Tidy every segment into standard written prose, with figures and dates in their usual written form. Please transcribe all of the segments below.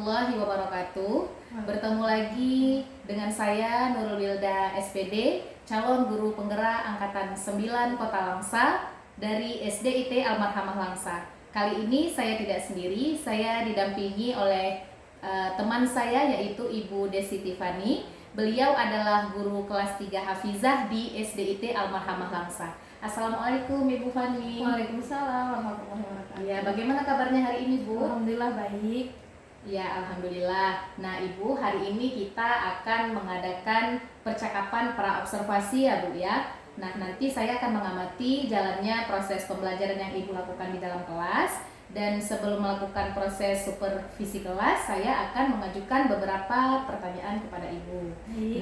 warahmatullahi wabarakatuh. Bertemu lagi dengan saya Nurul Wilda SPD, calon guru penggerak angkatan 9 Kota Langsa dari SDIT Almarhamah Langsa. Kali ini saya tidak sendiri, saya didampingi oleh teman saya yaitu Ibu Desi Tiffany. Beliau adalah guru kelas 3 Hafizah di SDIT Almarhamah Langsa. Assalamualaikum Ibu Fani. Waalaikumsalam warahmatullahi wabarakatuh. Ya, bagaimana kabarnya hari ini, Bu? Alhamdulillah baik. Ya, alhamdulillah. Nah, Ibu, hari ini kita akan mengadakan percakapan praobservasi ya, Bu ya. Nah, nanti saya akan mengamati jalannya proses pembelajaran yang Ibu lakukan di dalam kelas. Dan sebelum melakukan proses supervisi kelas, saya akan mengajukan beberapa pertanyaan kepada Ibu.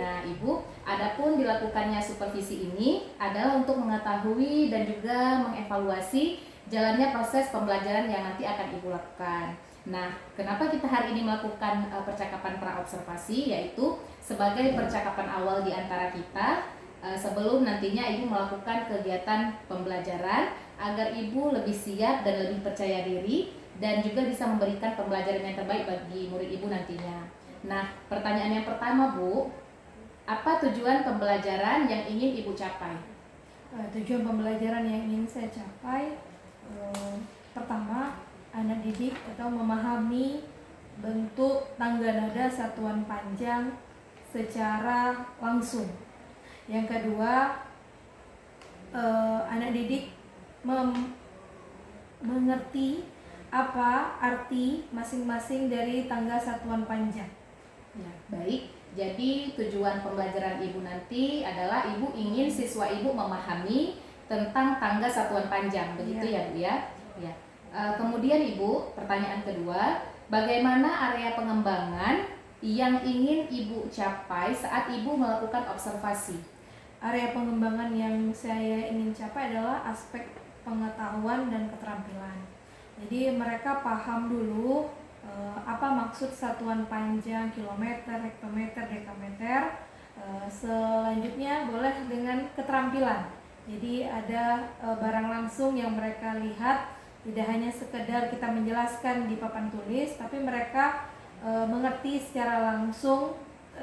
Nah, Ibu, adapun dilakukannya supervisi ini adalah untuk mengetahui dan juga mengevaluasi jalannya proses pembelajaran yang nanti akan Ibu lakukan. Nah, kenapa kita hari ini melakukan percakapan praobservasi, yaitu sebagai percakapan awal di antara kita sebelum nantinya Ibu melakukan kegiatan pembelajaran agar Ibu lebih siap dan lebih percaya diri dan juga bisa memberikan pembelajaran yang terbaik bagi murid Ibu nantinya. Nah, pertanyaan yang pertama, Bu, apa tujuan pembelajaran yang ingin Ibu capai? Tujuan pembelajaran yang ingin saya capai, pertama, anak didik atau memahami bentuk tangga nada satuan panjang secara langsung. Yang kedua, anak didik mengerti apa arti masing-masing dari tangga satuan panjang. Ya, baik. Jadi tujuan pembelajaran Ibu nanti adalah Ibu ingin siswa Ibu memahami tentang tangga satuan panjang, begitu ya, Bu ya? Ya. Kemudian Ibu, pertanyaan kedua, bagaimana area pengembangan yang ingin Ibu capai saat Ibu melakukan observasi? Area pengembangan yang saya ingin capai adalah aspek pengetahuan dan keterampilan. Jadi mereka paham dulu apa maksud satuan panjang, kilometer, hektometer, dekameter. Selanjutnya boleh dengan keterampilan. Jadi ada barang langsung yang mereka lihat, tidak hanya sekedar kita menjelaskan di papan tulis, tapi mereka mengerti secara langsung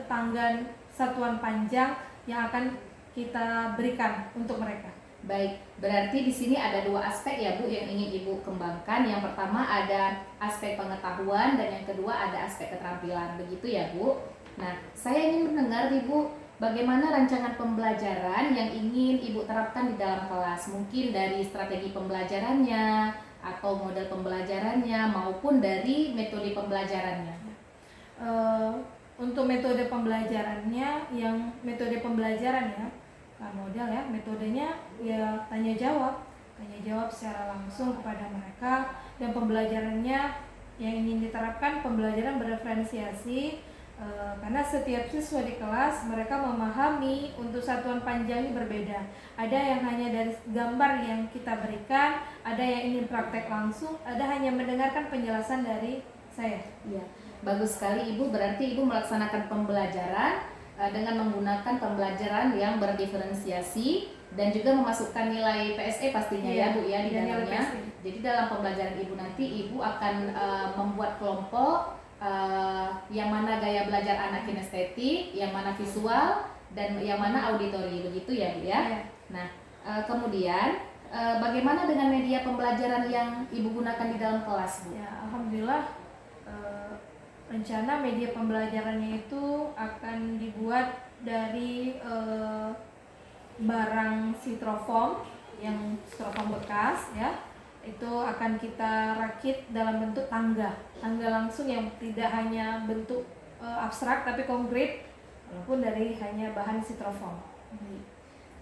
tangga satuan panjang yang akan kita berikan untuk mereka. Baik, berarti di sini ada dua aspek ya, Bu, yang ingin Ibu kembangkan. Yang pertama ada aspek pengetahuan dan yang kedua ada aspek keterampilan. Begitu ya, Bu? Nah, saya ingin mendengar Ibu, bagaimana rancangan pembelajaran yang ingin Ibu terapkan di dalam kelas? Mungkin dari strategi pembelajarannya atau model pembelajarannya maupun dari metode pembelajarannya. Untuk metode pembelajarannya, metode pembelajaran ya, model ya, metodenya ya tanya jawab secara langsung kepada mereka, dan pembelajarannya yang ingin diterapkan pembelajaran bereferensiasi, karena setiap siswa di kelas mereka memahami untuk satuan panjang ini berbeda. Ada yang hanya dari gambar yang kita berikan, ada yang ingin praktek langsung, ada hanya mendengarkan penjelasan dari saya. Ya, bagus sekali Ibu, berarti Ibu melaksanakan pembelajaran dengan menggunakan pembelajaran yang berdiferensiasi dan juga memasukkan nilai PSE pastinya ya, Bu ya, di dalamnya. Jadi dalam pembelajaran Ibu nanti Ibu akan membuat kelompok yang mana gaya belajar anak kinestetik, yang mana visual, dan yang mana auditori, begitu ya, Bu ya. Nah, kemudian bagaimana dengan media pembelajaran yang Ibu gunakan di dalam kelas, Bu? Ya, alhamdulillah. Rencana media pembelajarannya itu akan dibuat dari barang styrofoam, yang styrofoam bekas ya. Itu akan kita rakit dalam bentuk tangga langsung yang tidak hanya bentuk abstrak tapi konkret, walaupun dari hanya bahan styrofoam.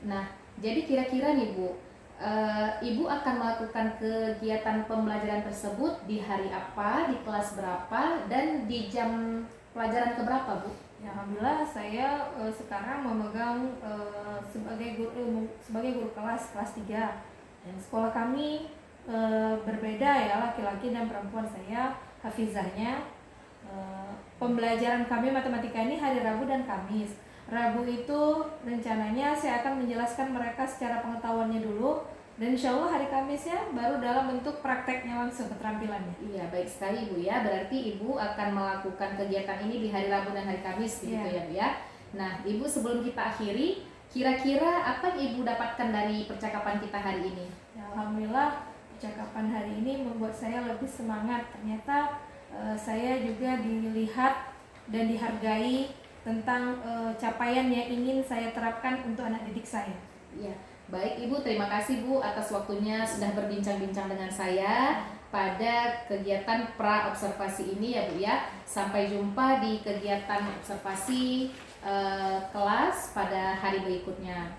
Nah, jadi kira-kira nih Bu, Ibu akan melakukan kegiatan pembelajaran tersebut di hari apa, di kelas berapa, dan di jam pelajaran keberapa, Bu? Ya, alhamdulillah saya sekarang memegang sebagai guru kelas 3. Dan sekolah kami berbeda ya, laki-laki dan perempuan. Saya hafizahnya. Pembelajaran kami matematika ini hari Rabu dan Kamis. Rabu itu rencananya saya akan menjelaskan mereka secara pengetahuannya dulu, Dan insya Allah hari Kamisnya baru dalam bentuk prakteknya langsung keterampilannya. Iya, baik sekali Bu ya. Berarti Ibu akan melakukan kegiatan ini di hari Rabu dan hari Kamis begitu ya Bu ya. Nah, Ibu sebelum kita akhiri, kira-kira apa yang Ibu dapatkan dari percakapan kita hari ini? Ya, Alhamdulillah percakapan hari ini membuat saya lebih semangat. Ternyata saya juga dilihat dan dihargai tentang capaian yang ingin saya terapkan untuk anak didik saya. Iya. Baik Ibu, terima kasih Bu atas waktunya sudah berbincang-bincang dengan saya pada kegiatan pra-observasi ini ya Bu ya. Sampai jumpa di kegiatan observasi kelas pada hari berikutnya.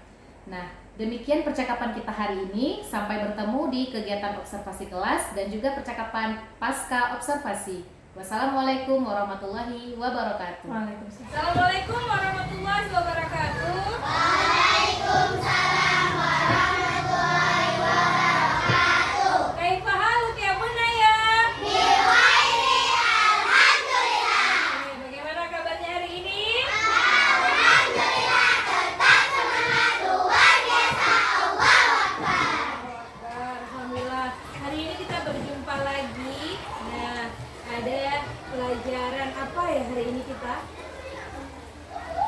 Nah, demikian percakapan kita hari ini. Sampai bertemu di kegiatan observasi kelas dan juga percakapan pasca observasi. Wassalamualaikum warahmatullahi wabarakatuh. Waalaikumsalam. Assalamualaikum warahmatullahi wabarakatuh. Kaifa haluk ya Bunaya? Bagaimana kabarnya hari ini? Alhamdulillah. Hari ini kita berjumpa lagi. Nah, ada pelajaran apa ya hari ini kita?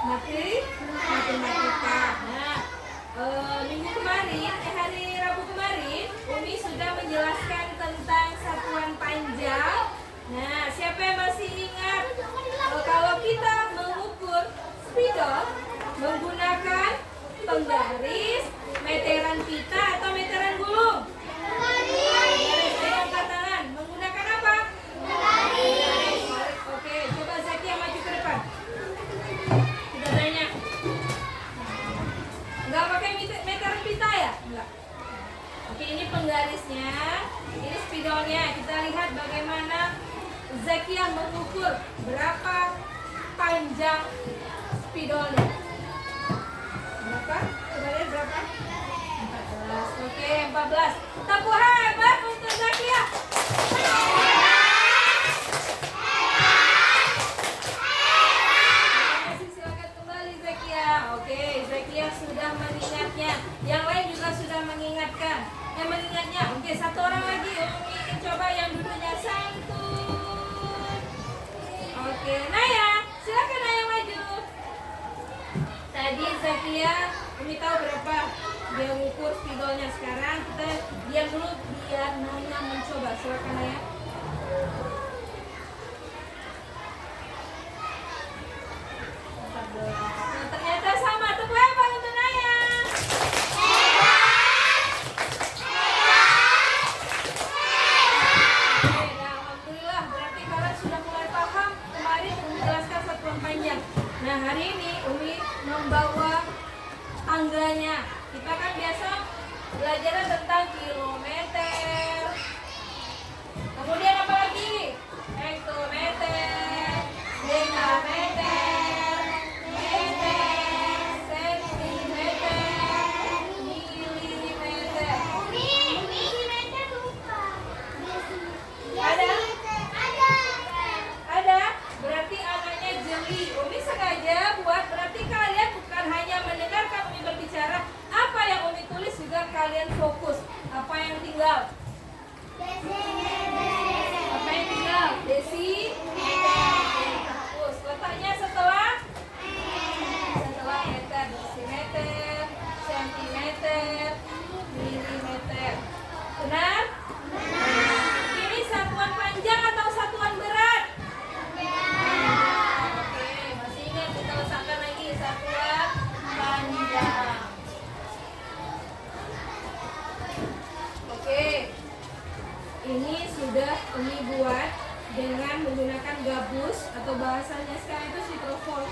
Matematika. Nah, minggu kemarin, hari Rabu kemarin, Umi sudah menjelaskan tentang satuan panjang. Nah, siapa yang masih ingat kalau kita mengukur spidol menggunakan penggaris, meteran pita atau meteran gulung? Penggaris. Ayo angkat tangan. Menggunakan apa? Penggaris. Oke, coba Zakia maju ke depan. Kita tanya. Enggak pakai meteran pita ya? Enggak. Oke, ini penggarisnya, ini spidolnya. Kita lihat bagaimana Zakia mengukur berapa panjang spidolnya. Berapa? Coba lihat berapa? 14. Oke, 14. Tepuk hebat untuk Zakia. Silakan kembali Zakia. Oke, Zakia sudah mengingatnya. Yang lain juga sudah mengingatkan. Yang mengingatnya. Oke, satu orang lagi. Umi coba yang duduknya santun. Oke, Naya. Silakan Naya maju. Tadi Zakia, Umi tahu berapa dia ukur spidolnya. Sekarang kita diam dulu biar Naya mencoba. Silakan Naya. Nah, ternyata sama. Tepuk hebat untuk Naya. Oke, nah, alhamdulillah berarti kalian sudah mulai paham kemarin Umi jelaskan satuan panjang. Nah, hari ini Umi membawa angganya. Kita kan biasa belajar tentang kilometer. Kemudian apa lagi? Hektometer, dekameter, meter, sentimeter, milimeter. Ada? Berarti anaknya jeli. Umi sengaja buat, berarti kalian bukan hanya mendengarkan Umi berbicara, apa yang Umi tulis juga kalian fokus. Apa yang tinggal? Apa yang tinggal? Hapus. Letaknya setelah meter, desimeter, sentimeter, milimeter. Benar? Ini satuan panjang atau satuan berat? Oke, masih ingat kita letakkan lagi satuan panjang. Oke, ini sudah Umi buat dengan menggunakan gabus atau bahasanya sekarang itu citrofol.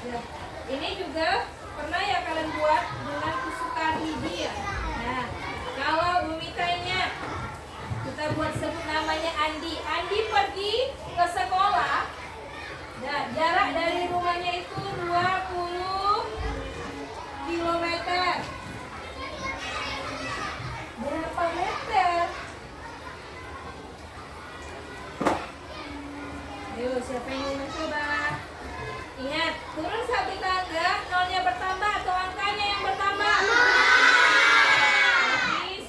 Ya. Ini juga pernah ya kalian buat dengan tusukkan gigi ya. Nah, kalau Umi tanya, kita buat sebut namanya Andi. Andi pergi ke sekolah. Nah, jarak dari rumahnya itu 20 kilometer. Berapa meter? Ayo, siapa yang mau mencoba? Ingat, turun satu tangga, nolnya bertambah atau angkanya yang bertambah? Jadi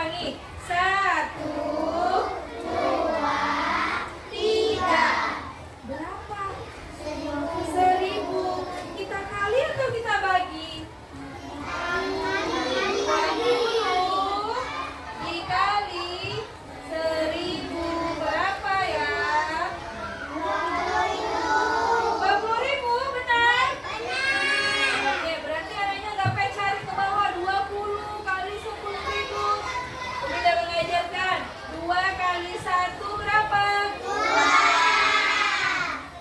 ulangi. 1, 2, 3. Berapa? 1000. Kita kali atau kita bagi? Bagi dulu. Dikali 1000. Berapa ya? 20.000, benar? Oke, berarti adanya gapai cari ke bawah. 20 kali 10.000. Kita mengajarkan 2 kali 1 berapa? 2.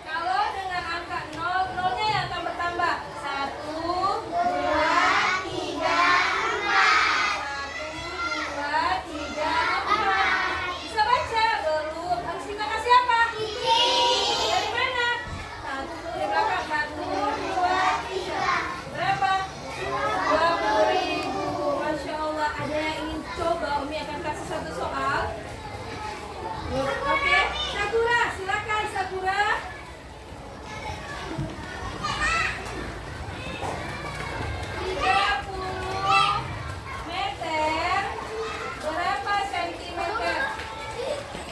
Kalau dengan angka 0, nolnya yang akan bertambah. 1, 2, 3, 4. 1, 2, 3, 4. Bisa baca? Belum. Harus kita kasih apa? Dari mana? 1 dari belakang. 1, 2, 3. Berapa? 20.000. Masya Allah. Ada yang ingin coba? Umi akan kasih satu soal. Oke, Sakura, silakan Sakura. 30 meter berapa sentimeter?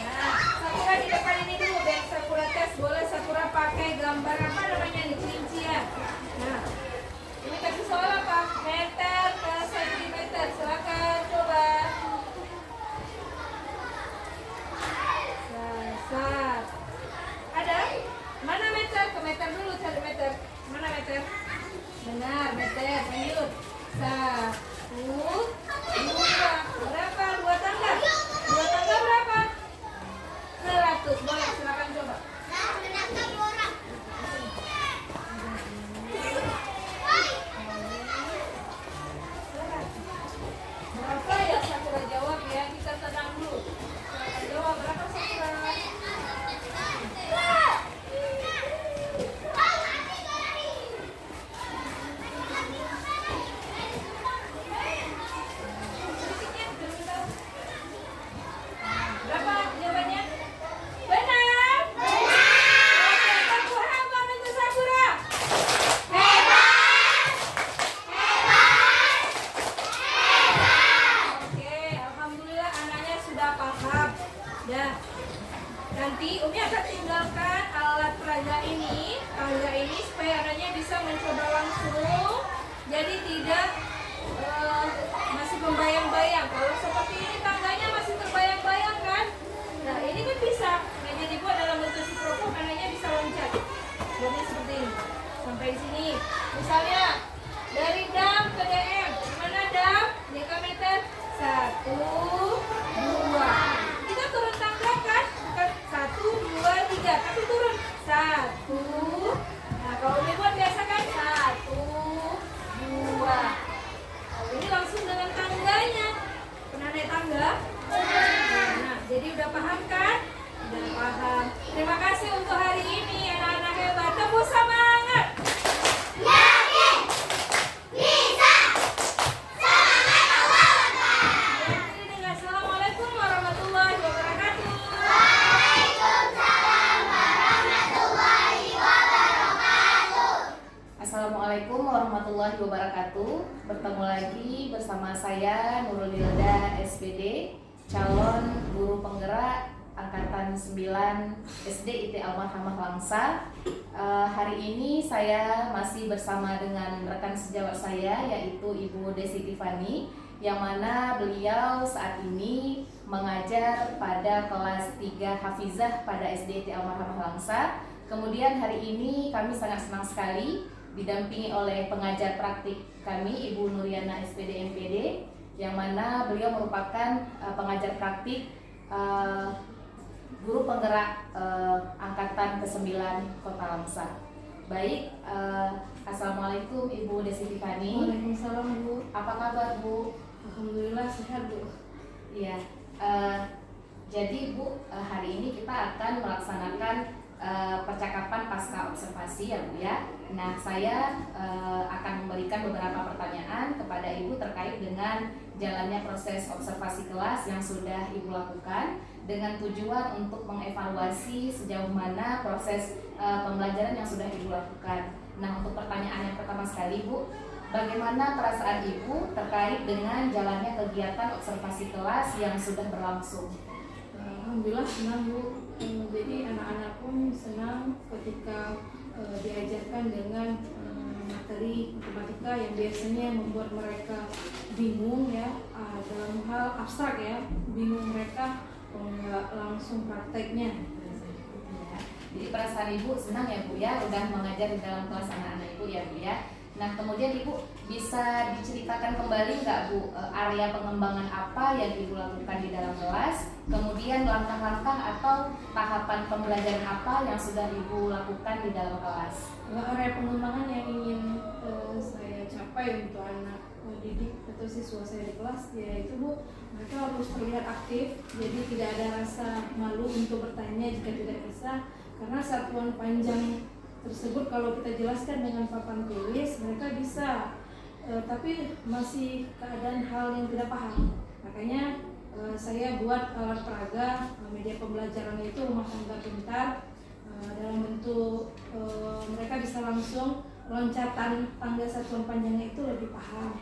Nah, Sakura di depan ini dulu biar Sakura tes. Boleh Sakura pakai gambar apa namanya nih, rincian. Nah, ini kasih soal apa? Meter ke sentimeter. Silakan coba. Sat. Ada? Mana meter? Ke meter dulu, cari meter. Mana meter? Benar, meter. Lanjut. 1, 2. Berapa? 2 tangga. 2 tangga berapa? 100. Boleh, silakan coba. Berapa ya Sakura jawab ya? Kita tenang dulu. Silakan jawab berapa Sakura? Berapa jawabannya? Benar? Oke, tepuk tangan untuk Sakura. Oke, alhamdulillah anaknya sudah paham. Ya. Nanti Umi akan tinggalkan alat peraga ini supaya anaknya bisa mencoba langsung. Jadi tidak masih membayang-bayang. Kalau seperti ini tangganya masih terbayang-bayang kan? Nah, ini kan bisa. Nah, jadi dibuat dalam bentuk styrofoam, anaknya bisa loncat. Jadi seperti ini. Sampai sini. Misalnya dari dam ke DM. Gimana dam? Dekameter 1, 2. Kita turun tangga kan? Bukan 1, 2, 3, tapi turun 1. Nah, kalau Umi buat biasa kan 1, 2. Ini langsung dengan tangganya. Pernah naik tangga? Nah, jadi udah paham kan? Udah paham. Terima kasih untuk hari ini anak-anak hebat. Tepuk semangat. Akhiri dengan Assalamualaikum warahmatullahi wabarakatuh. Assalamualaikum warahmatullahi wabarakatuh. Bertemu lagi bersama saya Nurul Hilda SPD, calon guru penggerak angkatan 9 SD IT Almarhamah Langsa. Hari ini saya masih bersama dengan rekan sejawat saya yaitu Ibu Desi Tiffany, yang mana beliau saat ini mengajar pada kelas 3 Hafizah pada SD IT Almarhamah Langsa. Kemudian hari ini kami sangat senang sekali didampingi oleh pengajar praktik kami Ibu Nuriana SPD MPD, yang mana beliau merupakan pengajar praktik guru penggerak angkatan ke-9 Kota Langsa. Baik, Assalamualaikum Ibu Desi Tiffany. Waalaikumsalam Bu. Apa kabar Bu? Alhamdulillah sehat Bu. Iya. Jadi Bu, hari ini kita akan melaksanakan percakapan pasca observasi ya Bu ya. Nah, saya akan memberikan beberapa pertanyaan kepada Ibu terkait dengan jalannya proses observasi kelas yang sudah Ibu lakukan, dengan tujuan untuk mengevaluasi sejauh mana proses pembelajaran yang sudah Ibu lakukan. Nah, untuk pertanyaan yang pertama sekali Bu, bagaimana perasaan Ibu terkait dengan jalannya kegiatan observasi kelas yang sudah berlangsung? Alhamdulillah senang Bu. Jadi anak-anak pun senang ketika diajarkan dengan materi matematika yang biasanya membuat mereka bingung ya, dalam hal abstrak ya, bingung mereka kalau nggak langsung prakteknya. Jadi perasaan Ibu senang ya Bu ya, udah mengajar di dalam kelas anak-anak Ibu ya Bu ya. Nah kemudian Ibu bisa diceritakan kembali nggak Bu, area pengembangan apa yang Ibu lakukan di dalam kelas, kemudian langkah-langkah atau tahapan pembelajaran apa yang sudah Ibu lakukan di dalam kelas? Area pengembangan yang ingin saya capai untuk anak didik atau siswa saya di kelas, yaitu Bu, mereka harus terlihat aktif, jadi tidak ada rasa malu untuk bertanya jika tidak bisa, karena satuan panjang tersebut kalau kita jelaskan dengan papan tulis mereka bisa, tapi masih keadaan hal yang tidak paham. Makanya saya buat alat peraga, media pembelajaran itu rumah tangga pintar, dalam bentuk mereka bisa langsung loncatan tangga satuan panjangnya itu lebih paham.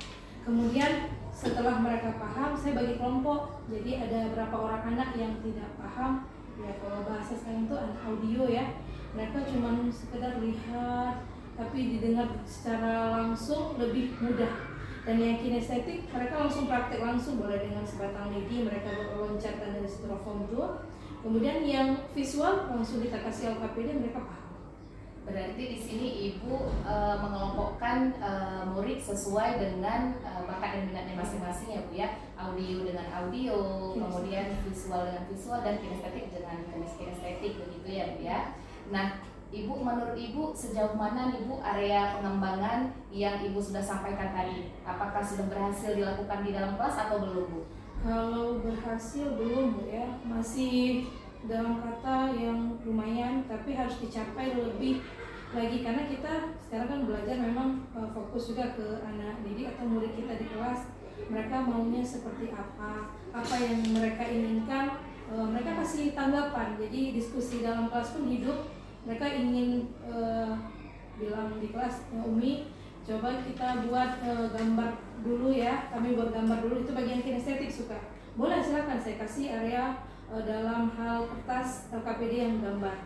Kemudian setelah mereka paham, saya bagi kelompok. Jadi ada berapa orang anak yang tidak paham, ya kalau bahasa sekarang itu anak audio ya. Mereka cuma sekedar lihat, tapi didengar secara langsung lebih mudah. Dan yang kinestetik, mereka langsung praktek langsung, boleh dengan sebatang lidi, mereka berloncatan dari styrofoam itu. Kemudian yang visual langsung kita kasih LKPD, mereka paham. Berarti di sini Ibu mengelompokkan murid sesuai dengan bakat dan minatnya masing-masing ya Bu ya. Audio dengan audio, kemudian visual dengan visual, dan kinestetik dengan kinestetik begitu ya Bu ya. Nah, Ibu, menurut Ibu sejauh mana nih Bu area pengembangan yang Ibu sudah sampaikan tadi? Apakah sudah berhasil dilakukan di dalam kelas atau belum Bu? Kalau berhasil belum Bu ya, masih dalam kata yang lumayan, tapi harus dicapai lebih lagi, karena kita sekarang kan belajar memang fokus juga ke anak didik atau murid kita di kelas. Mereka maunya seperti apa yang mereka inginkan, mereka kasih tanggapan. Jadi diskusi dalam kelas pun hidup. Mereka ingin bilang di kelas, Umi coba kita buat gambar dulu ya, kami buat gambar dulu, itu bagian kinestetik suka. Boleh silakan, saya kasih area dalam hal kertas LKPD yang gambar.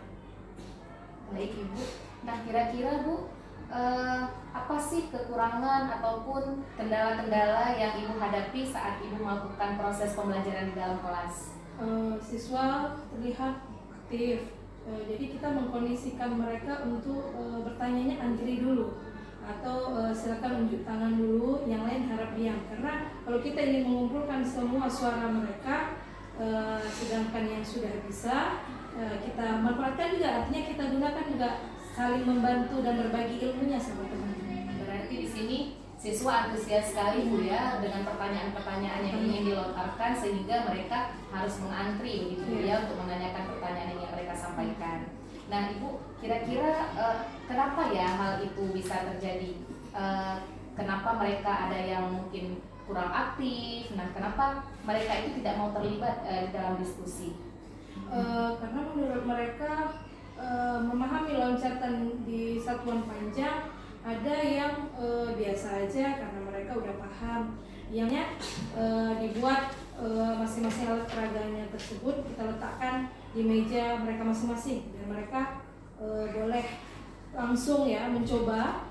Baik Ibu. Nah kira-kira Bu, apa sih kekurangan ataupun kendala-kendala yang Ibu hadapi saat Ibu melakukan proses pembelajaran di dalam kelas? Siswa terlihat aktif, jadi kita mengkondisikan mereka untuk bertanyanya antri dulu, atau silakan unjuk tangan dulu, yang lain harap diam. Karena kalau kita ingin mengumpulkan semua suara mereka, sedangkan yang sudah bisa kita manfaatkan juga, artinya kita gunakan juga saling membantu dan berbagi ilmunya sama teman-teman. Berarti di sini siswa antusias sekali Bu ya dengan pertanyaan-pertanyaan yang ingin dilontarkan, sehingga mereka harus mengantri begitu Bu ya untuk menanyakan pertanyaan yang mereka sampaikan. Nah Ibu, kira-kira kenapa ya hal itu bisa terjadi? Kenapa mereka ada yang mungkin kurang aktif? Nah kenapa mereka itu tidak mau terlibat dalam diskusi? Karena menurut mereka memahami loncatan di satuan panjang, ada yang biasa aja karena mereka udah paham. Yang dibuat masing-masing alat peraganya tersebut kita letakkan di meja mereka masing-masing, dan mereka boleh langsung ya mencoba.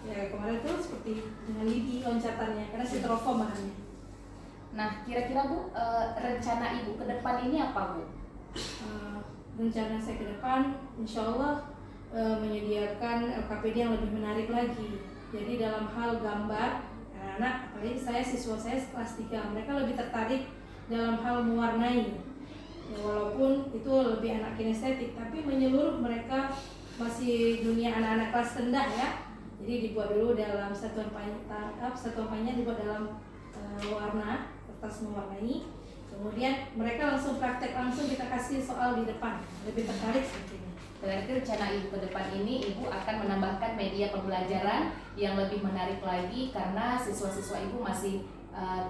Ya kemarin tuh seperti dengan lidi loncatannya, karena styrofoam bahannya. Nah kira-kira Bu, rencana Ibu ke depan ini apa Bu? Rencana saya ke depan, insya Allah menyediakan LKPD yang lebih menarik lagi. Jadi dalam hal gambar, anak-anak, apalagi siswa saya kelas 3, mereka lebih tertarik dalam hal mewarnai. Ya, walaupun itu lebih anak kinestetik, tapi menyeluruh mereka masih dunia anak-anak kelas rendah ya. Jadi dibuat dulu dalam satuan panjang dibuat dalam warna, kertas mewarnai. Kemudian mereka langsung praktek, langsung kita kasih soal di depan, lebih tertarik sepertinya. Berarti rencana Ibu ke depan ini, Ibu akan menambahkan media pembelajaran yang lebih menarik lagi, karena siswa-siswa Ibu masih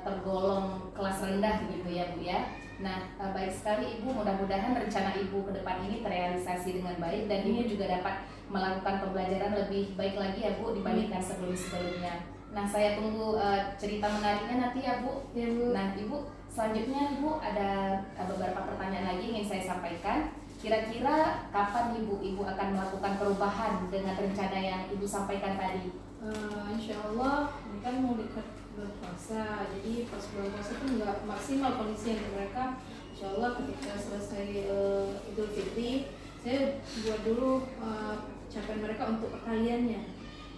tergolong kelas rendah gitu ya Bu ya. Nah baik sekali Ibu, mudah-mudahan rencana Ibu ke depan ini terrealisasi dengan baik, dan Ibu juga dapat melakukan pembelajaran lebih baik lagi ya Bu dibandingkan sebelum-sebelumnya. Nah, saya tunggu cerita menariknya nanti ya Bu. Ya Bu. Nah, Ibu, selanjutnya Ibu ada beberapa pertanyaan lagi ingin saya sampaikan. Kira-kira kapan Ibu akan melakukan perubahan dengan rencana yang Ibu sampaikan tadi? Insya Allah ini kan mau dekat berpuasa, jadi pas bulan puasa itu nggak maksimal kondisi yang mereka. Insya Allah ketika selesai Idul Fitri, saya buat dulu capaian mereka untuk perkaliannya.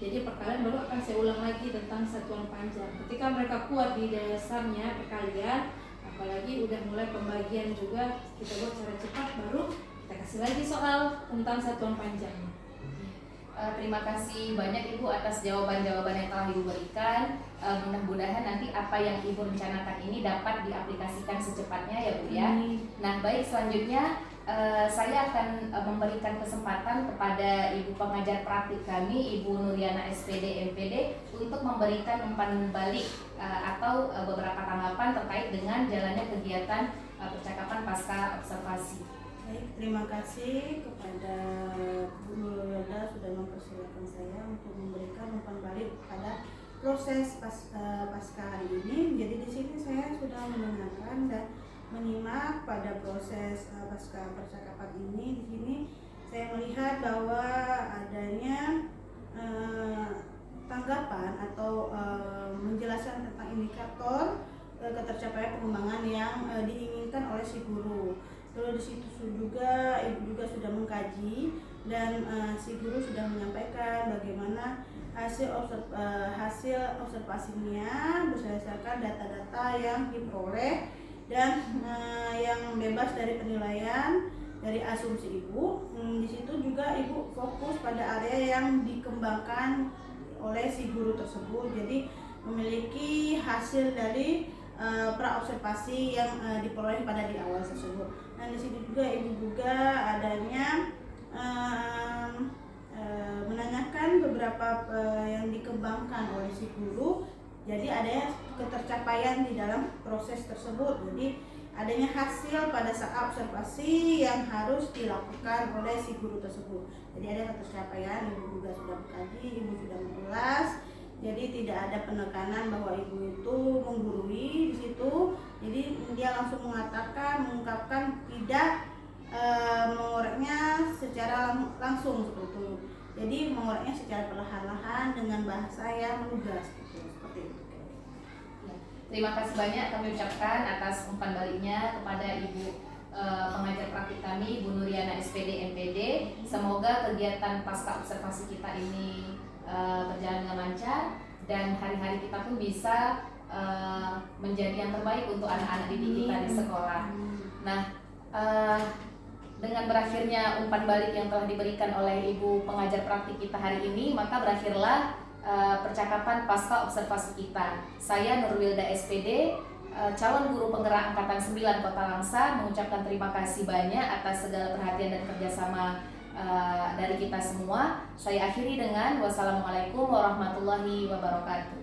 Jadi perkalian baru akan saya ulang lagi tentang satuan panjang. Ketika mereka kuat di dasarnya perkalian, apalagi udah mulai pembagian juga, kita buat cara cepat, baru kita kasih lagi soal tentang satuan panjangnya. Terima kasih banyak Ibu atas jawaban-jawaban yang telah Ibu berikan. Mudah-mudahan nanti apa yang Ibu rencanakan ini dapat diaplikasikan secepatnya ya Bu ya. Nah, baik, selanjutnya saya akan memberikan kesempatan kepada Ibu pengajar praktik kami, Ibu Nuriana SPD MPD, untuk memberikan umpan balik atau beberapa tanggapan terkait dengan jalannya kegiatan percakapan pasca observasi. Baik, terima kasih kepada Bu Nuryoda sudah mempersilahkan saya untuk memberikan umpan balik pada proses pasca hari ini. Jadi di sini saya sudah mendengarkan dan menyimak pada proses pasca percakapan ini. Di sini saya melihat bahwa adanya tanggapan atau menjelaskan tentang indikator ketercapaian pengembangan yang diinginkan oleh si guru. Lalu di situ juga Ibu juga sudah mengkaji dan si guru sudah menyampaikan bagaimana hasil observasinya berdasarkan data-data yang diperoleh dan yang bebas dari penilaian dari asumsi Ibu. Di situ juga Ibu fokus pada area yang dikembangkan oleh si guru tersebut. Jadi memiliki hasil dari praobservasi yang diperoleh pada di awal tersebut. Dan di sini juga Ibu juga adanya menanyakan beberapa yang dikembangkan oleh si guru. Jadi adanya ketercapaian di dalam proses tersebut. Jadi adanya hasil pada saat observasi yang harus dilakukan oleh si guru tersebut. Jadi ada ketercapaian, Ibu juga sudah mengkaji, Ibu sudah mengulas. Jadi tidak ada penekanan bahwa Ibu itu menggurui di situ. Jadi dia langsung mengungkapkan tidak mengoreknya secara langsung seperti itu. Jadi mengoreknya secara perlahan-lahan dengan bahasa yang lugas gitu, seperti itu. Ya, terima kasih banyak kami ucapkan atas umpan baliknya kepada Ibu pengajar praktik kami, Ibu Nuriana SPD MPD. Semoga kegiatan pasca observasi kita ini berjalan dengan lancar dan hari-hari kita pun bisa menjadi yang terbaik untuk anak-anak didik kita di sekolah. Nah, dengan berakhirnya umpan balik yang telah diberikan oleh Ibu pengajar praktik kita hari ini, maka berakhirlah percakapan pasca observasi kita. Saya Nurwilda SPD, calon guru penggerak Angkatan 9 Kota Langsa, mengucapkan terima kasih banyak atas segala perhatian dan kerjasama dari kita semua. Saya akhiri dengan wassalamualaikum warahmatullahi wabarakatuh.